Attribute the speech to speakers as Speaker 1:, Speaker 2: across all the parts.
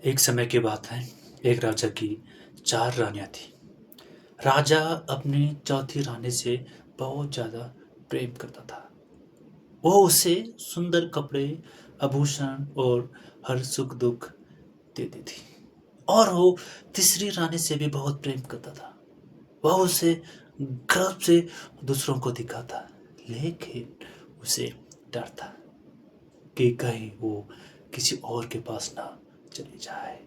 Speaker 1: एक समय की बात है, एक राजा की 4 रानियाँ थीं। राजा अपनी चौथी रानी से बहुत ज़्यादा प्रेम करता था। वो उसे सुंदर कपड़े, आभूषण और हर सुख-दुख देती थी। और वो तीसरी रानी से भी बहुत प्रेम करता था। वह उसे गर्व से दूसरों को दिखाता, लेकिन उसे डर था कि कहीं वो किसी और के पास ना चली जाए।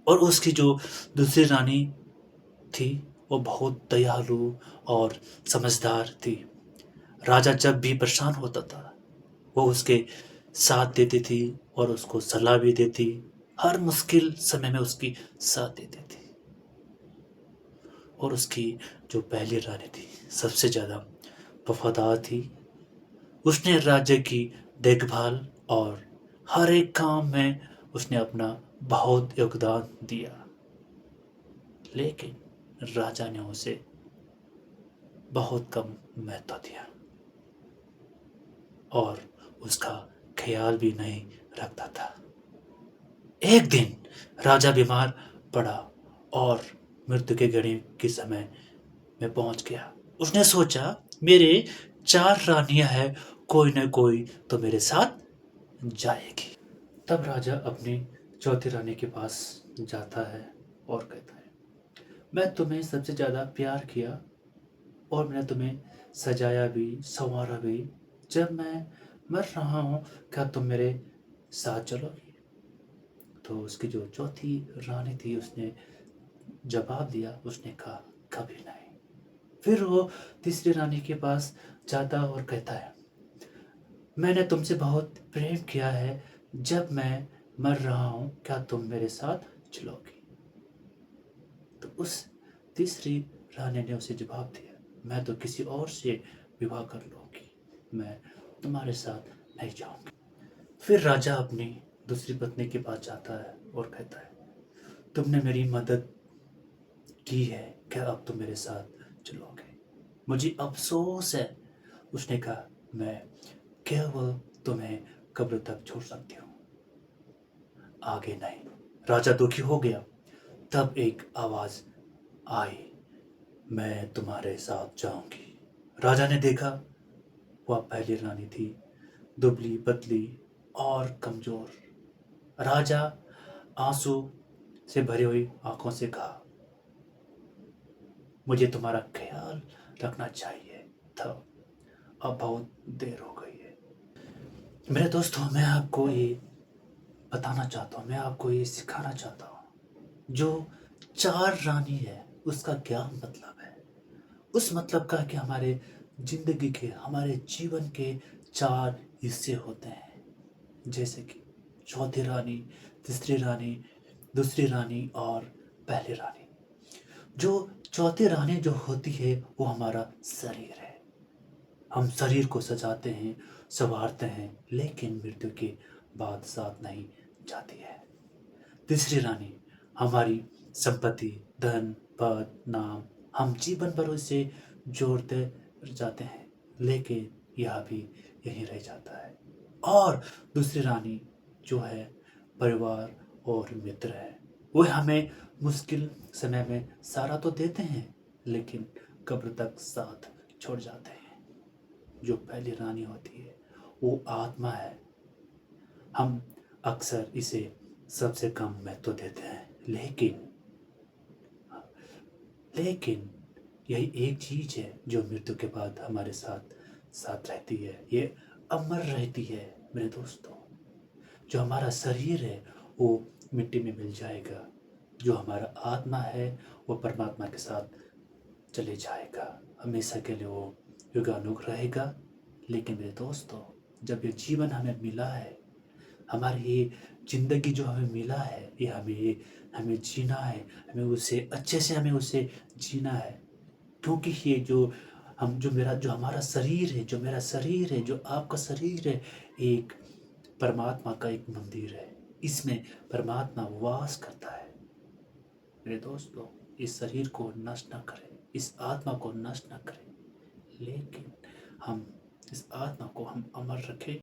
Speaker 1: और उसकी जो दूसरी रानी थी, वो बहुत दयालु और समझदार थी। राजा जब भी परेशान होता था, वो उसके साथ देती थी और उसको सलाह भी देती, हर मुश्किल समय में उसकी साथ देती थी। और उसकी जो पहली रानी थी, सबसे ज़्यादा वफादार थी। उसने राज्य की देखभाल और हर एक काम में उसने अपना बहुत योगदान दिया। लेकिन राजा ने उसे बहुत कम महत्व दिया और उसका ख्याल भी नहीं रखता था। एक दिन राजा बीमार पड़ा और मृत्यु के घड़ी के समय में पहुंच गया। उसने सोचा, मेरे 4 रानियां हैं, कोई न कोई तो मेरे साथ जाएगी। तब राजा अपनी चौथी रानी के पास जाता है और कहता है, मैं तुम्हें सबसे ज़्यादा प्यार किया और मैंने तुम्हें सजाया भी, संवारा भी। जब मैं मर रहा हूँ, क्या तुम मेरे साथ चलोगी? तो उसकी जो चौथी रानी थी, उसने जवाब दिया, उसने कहा, कभी नहीं। फिर वो तीसरी रानी के पास जाता और कहता है, मैंने तुमसे बहुत प्रेम किया है, जब मैं मर रहा हूँ, क्या तुम मेरे साथ चलोगी? तो उस तीसरी रानी ने उसे जवाब दिया, मैं तो किसी और से विवाह कर लूंगी, मैं तुम्हारे साथ नहीं जाऊंगी। फिर राजा अपनी दूसरी पत्नी के पास जाता है और कहता है, तुमने मेरी मदद की है, क्या अब तुम मेरे साथ चलोगे? मुझे अफसोस है। उसने कहा, मैं केवल तुम्हें कब्र तक छोड़ सकती हूँ, आगे नहीं। राजा दुखी हो गया। तब एक आवाज आई, मैं तुम्हारे साथ जाऊंगी। राजा ने देखा, वह पहली रानी थी, दुबली पतली और कमजोर। राजा आंसू से भरी हुई आंखों से कहा, मुझे तुम्हारा ख्याल रखना चाहिए था, अब बहुत देर हो गई है। मेरे दोस्तों, मैं आपको ये बताना चाहता हूँ, मैं आपको ये सिखाना चाहता हूँ, जो 4 रानी है, उसका क्या मतलब है? उस मतलब का कि हमारे जिंदगी के, हमारे जीवन के 4 हिस्से होते हैं। जैसे कि चौथी रानी, तीसरी रानी, दूसरी रानी और पहली रानी। जो चौथी रानी जो होती है, वो हमारा शरीर है। हम शरीर को सजाते हैं, संवारते हैं, लेकिन मृत्यु के बाद साथ नहीं जाती है। तीसरी रानी हमारी संपत्ति, धन, पद, नाम, हम जीवन भर उसे जोड़ते जाते हैं, लेकिन यह भी यहीं रह जाता है। और दूसरी रानी जो है, परिवार और मित्र है। वो हमें मुश्किल समय में सहारा तो देते हैं, लेकिन कब्र तक साथ छोड़ जाते हैं। जो पहली रानी होती है, वो आत्मा है। हम अक्सर इसे सबसे कम महत्व देते हैं, लेकिन लेकिन यही एक चीज है जो मृत्यु के बाद हमारे साथ साथ रहती है, ये अमर रहती है। मेरे दोस्तों, जो हमारा शरीर है, वो मिट्टी में मिल जाएगा। जो हमारा आत्मा है, वो परमात्मा के साथ चले जाएगा, हमेशा के लिए वो युगानुग रहेगा। लेकिन मेरे दोस्तों, जब ये जीवन हमें मिला है, हमारी ये ज़िंदगी जो हमें मिला है, ये हमें जीना है, हमें उसे अच्छे से हमें उसे जीना है। क्योंकि ये जो हमारा शरीर है, जो मेरा शरीर है, जो आपका शरीर है, एक परमात्मा का एक मंदिर है। इसमें परमात्मा वास करता है। मेरे दोस्तों, इस शरीर को नष्ट न करें, इस आत्मा को नष्ट न करें, लेकिन हम इस आत्मा को हम अमर रखें।